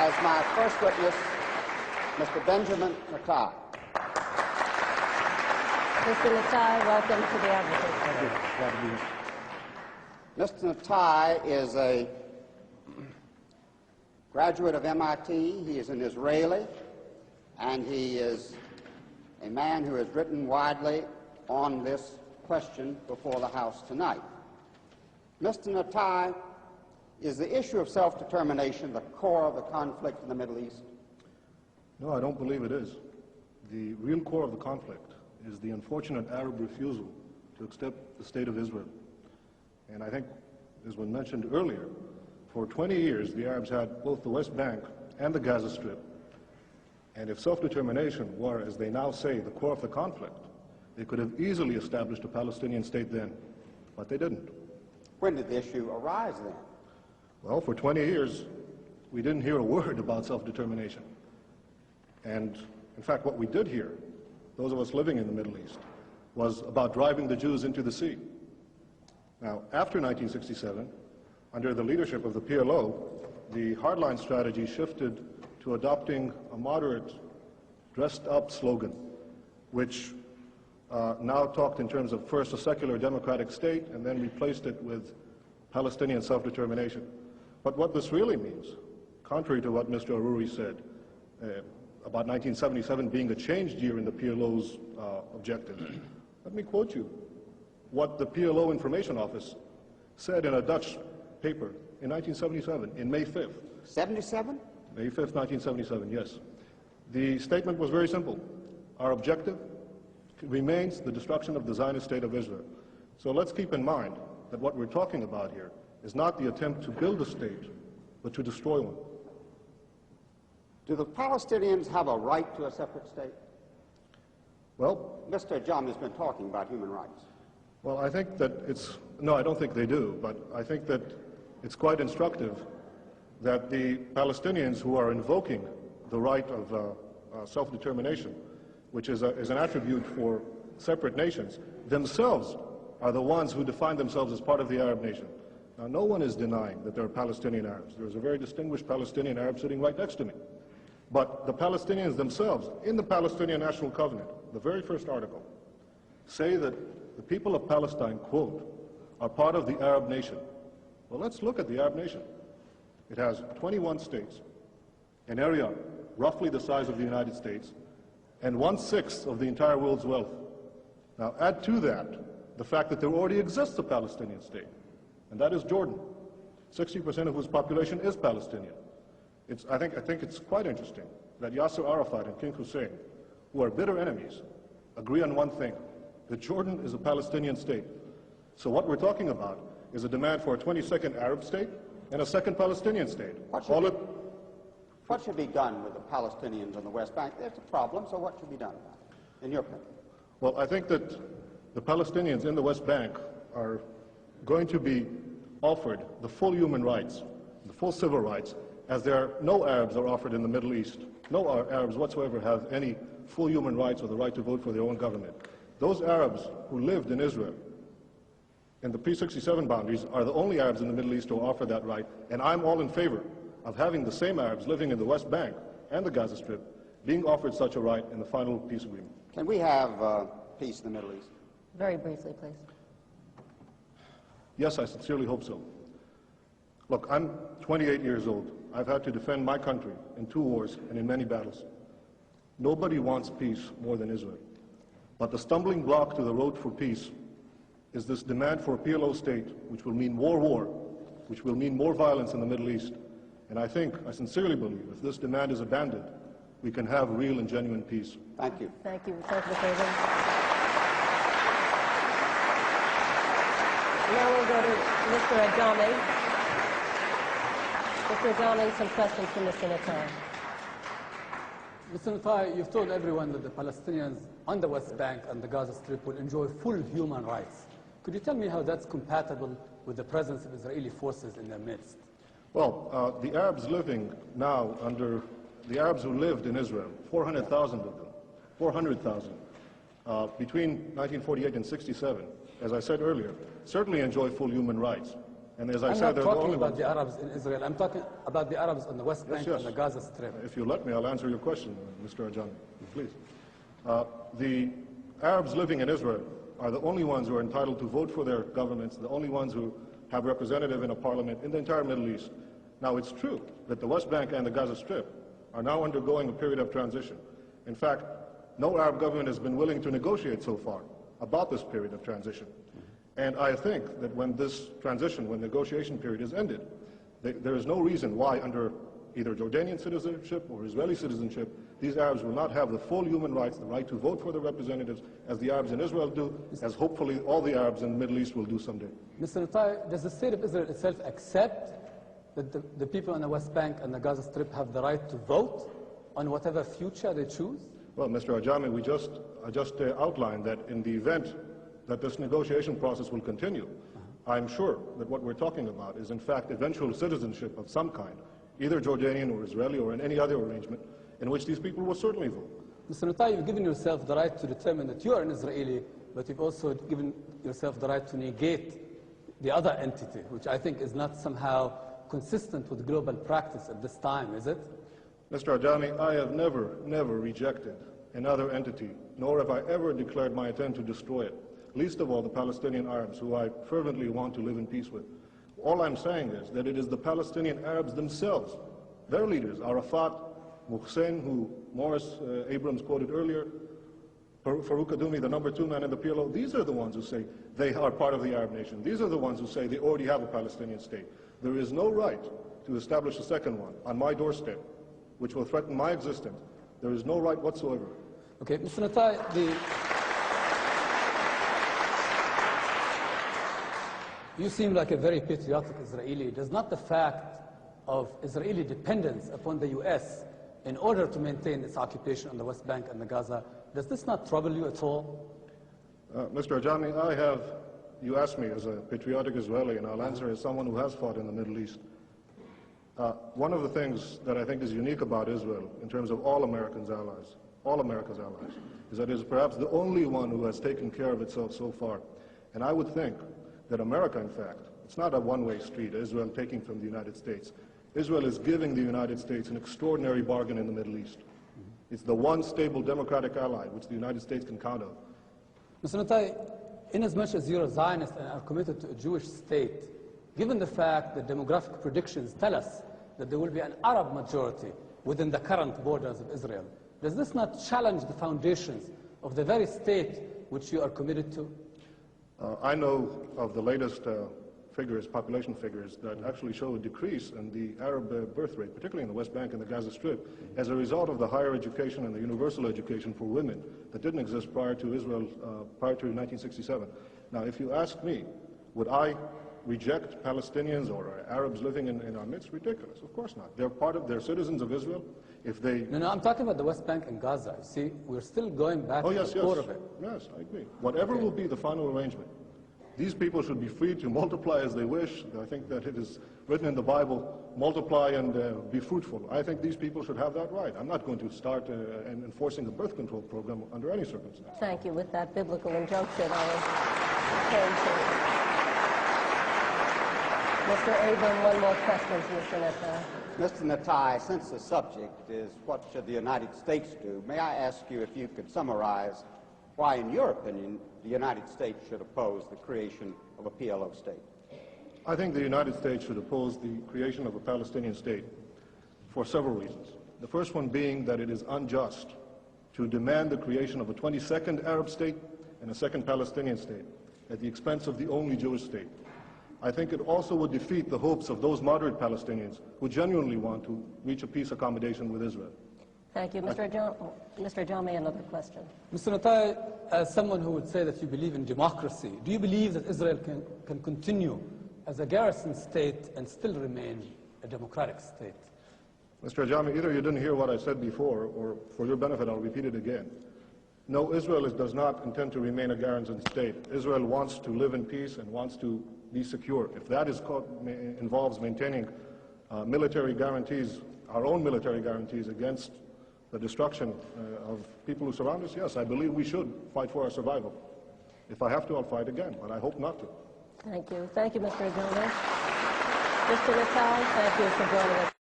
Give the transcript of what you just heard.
As my first witness, Mr. Benjamin Netanyahu. Mr. Netanyahu, welcome to the advocate. Mr. Netanyahu is a graduate of MIT. He is an Israeli, and he is a man who has written widely on this question before the House tonight. Mr. Netanyahu, is the issue of self-determination the core of the conflict in the Middle East? No, I don't believe it is. The real core of the conflict is the unfortunate Arab refusal to accept the state of Israel. And I think, as was mentioned earlier, for 20 years the Arabs had both the West Bank and the Gaza Strip. And if self-determination were, as they now say, the core of the conflict, they could have easily established a Palestinian state then, but they didn't. When did the issue arise then? Well, for 20 years, we didn't hear a word about self-determination. And in fact, what we did hear, those of us living in the Middle East, was about driving the Jews into the sea. Now, after 1967, under the leadership of the PLO, the hardline strategy shifted to adopting a moderate, dressed-up slogan, which now talked in terms of first a secular democratic state and then replaced it with Palestinian self-determination. But what this really means, contrary to what Mr. Aruri said, about 1977 being a changed year in the PLO's objective, let me quote you what the PLO Information Office said in a Dutch paper in 1977, in May 5th. 77? May 5th, 1977, yes. The statement was very simple. Our objective remains the destruction of the Zionist state of Israel. So let's keep in mind that what we're talking about here is not the attempt to build a state, but to destroy one. Do the Palestinians have a right to a separate state? Well, Mr. Jam has been talking about human rights. well, I think that no, I don't think they do, but I think that it's quite instructive that the Palestinians who are invoking the right of self-determination, which is an attribute for separate nations, themselves are the ones who define themselves as part of the Arab nation. Now, no one is denying that there are Palestinian Arabs. There's a very distinguished Palestinian Arab sitting right next to me. But the Palestinians themselves, in the Palestinian National Covenant, the very first article, say that the people of Palestine, quote, are part of the Arab nation. Well, let's look at the Arab nation. It has 21 states, an area roughly the size of the United States, and 1/6 of the entire world's wealth. Now, add to that the fact that there already exists a Palestinian state, and that is Jordan, 60% of whose population is Palestinian. I think it's quite interesting that Yasser Arafat and King Hussein, who are bitter enemies, agree on one thing, that Jordan is a Palestinian state. So what we're talking about is a demand for a 22nd Arab state and a second Palestinian state. What should be done with the Palestinians on the West Bank? There's a problem, so what should be done about it, in your opinion? Well, I think that the Palestinians in the West Bank are going to be offered the full human rights, the full civil rights, as no Arabs are offered in the Middle East. No Arabs whatsoever have any full human rights or the right to vote for their own government. Those Arabs who lived in Israel in the pre-67 boundaries are the only Arabs in the Middle East who offer that right, and I'm all in favor of having the same Arabs living in the West Bank and the Gaza Strip being offered such a right in the final peace agreement. Can we have peace in the Middle East? Very briefly, please. Yes, I sincerely hope so. Look, I'm 28 years old. I've had to defend my country in 2 wars and in many battles. Nobody wants peace more than Israel. But the stumbling block to the road for peace is this demand for a PLO state, which will mean more war, which will mean more violence in the Middle East. And I sincerely believe, if this demand is abandoned, we can have real and genuine peace. Thank you. Thank you. Thank you, Mr. President. Now we'll go to Mr. Adjani. Mr. Adjani, some questions from Mr. Netanyahu. Mr. Netanyahu, you've told everyone that the Palestinians on the West Bank and the Gaza Strip will enjoy full human rights. Could you tell me how that's compatible with the presence of Israeli forces in their midst? Well, the Arabs living now under the Arabs who lived in Israel, 400,000 of them, 400,000, between 1948 and 67, as I said earlier, certainly enjoy full human rights. And as I I'm said, not they're the talking only about ones. the Arabs in Israel. I'm talking about the Arabs on the West Yes, Bank yes. and the Gaza Strip. If you let me, I'll answer your question, Mr. Ajami, please. The Arabs living in Israel are the only ones who are entitled to vote for their governments, the only ones who have representative in a parliament in the entire Middle East. Now, it's true that the West Bank and the Gaza Strip are now undergoing a period of transition. In fact, no Arab government has been willing to negotiate so far about this period of transition. And I think that when this transition, when the negotiation period is ended, there is no reason why under either Jordanian citizenship or Israeli citizenship, these Arabs will not have the full human rights, the right to vote for their representatives, as the Arabs in Israel do, as hopefully all the Arabs in the Middle East will do someday. Mr. Netayahu, does the state of Israel itself accept that the people on the West Bank and the Gaza Strip have the right to vote on whatever future they choose? Well, Mr. Ajami, I just outlined that in the event that this negotiation process will continue, I'm sure that what we're talking about is in fact eventual citizenship of some kind, either Jordanian or Israeli or in any other arrangement, in which these people will certainly vote. Mr. Netayahu, you've given yourself the right to determine that you are an Israeli, but you've also given yourself the right to negate the other entity, which I think is not somehow consistent with global practice at this time, is it? Mr. Ajami, I have never rejected another entity, nor have I ever declared my intent to destroy it, least of all the Palestinian Arabs, who I fervently want to live in peace with. All I'm saying is that it is the Palestinian Arabs themselves, their leaders, Arafat, Mohsen, who Morris Abrams quoted earlier, Farouk Kadumi, the number 2 man in the PLO, these are the ones who say they are part of the Arab nation. These are the ones who say they already have a Palestinian state. There is no right to establish a second one on my doorstep, which will threaten my existence. There is no right whatsoever. Okay, Mr. Netayahu, you seem like a very patriotic Israeli. Does not the fact of Israeli dependence upon the U.S. in order to maintain its occupation on the West Bank and the Gaza, does this not trouble you at all? Mr. Ajami, you asked me as a patriotic Israeli, and I'll answer as someone who has fought in the Middle East. One of the things that I think is unique about Israel, in terms of all America's allies, is that it is perhaps the only one who has taken care of itself so far. And I would think that America, in fact, it's not a one-way street, Israel taking from the United States. Israel is giving the United States an extraordinary bargain in the Middle East. It's the one stable democratic ally which the United States can count on. Mr. Netayahu, inasmuch as you're a Zionist and are committed to a Jewish state, given the fact that demographic predictions tell us that there will be an Arab majority within the current borders of Israel, does this not challenge the foundations of the very state which you are committed to? I know of the latest figures, population figures, that actually show a decrease in the Arab birth rate, particularly in the West Bank and the Gaza Strip, as a result of the higher education and the universal education for women that didn't exist prior to Israel, prior to 1967. Now, if you ask me, would I reject Palestinians or Arabs living in our midst? Ridiculous. Of course not. They're citizens of Israel. If they... No, I'm talking about the West Bank and Gaza. You see, we're still going back to the core of it. Yes, I agree. Whatever will be the final arrangement, these people should be free to multiply as they wish. I think that it is written in the Bible, multiply and be fruitful. I think these people should have that right. I'm not going to start enforcing a birth control program under any circumstance. Thank you. With that biblical injunction, I will turn to Mr. Abram. One more question to Mr. Netayahu. Mr. Netayahu, since the subject is what should the United States do, may I ask you if you could summarize why, in your opinion, the United States should oppose the creation of a PLO state? I think the United States should oppose the creation of a Palestinian state for several reasons. The first one being that it is unjust to demand the creation of a 22nd Arab state and a second Palestinian state at the expense of the only Jewish state. I think it also would defeat the hopes of those moderate Palestinians who genuinely want to reach a peace accommodation with Israel. Thank you. Mr. Ajami, another question. Mr. Netayahu, as someone who would say that you believe in democracy, do you believe that Israel can continue as a garrison state and still remain a democratic state? Mr. Ajami, either you didn't hear what I said before, or for your benefit, I'll repeat it again. No, Israel does not intend to remain a garrison state. Israel wants to live in peace and wants to be secure. If that involves maintaining military guarantees, our own military guarantees against the destruction of people who surround us, yes, I believe we should fight for our survival. If I have to, I'll fight again, but I hope not to. Thank you. Thank you, Mr. Ajami. Mr. Natal, thank you for joining us.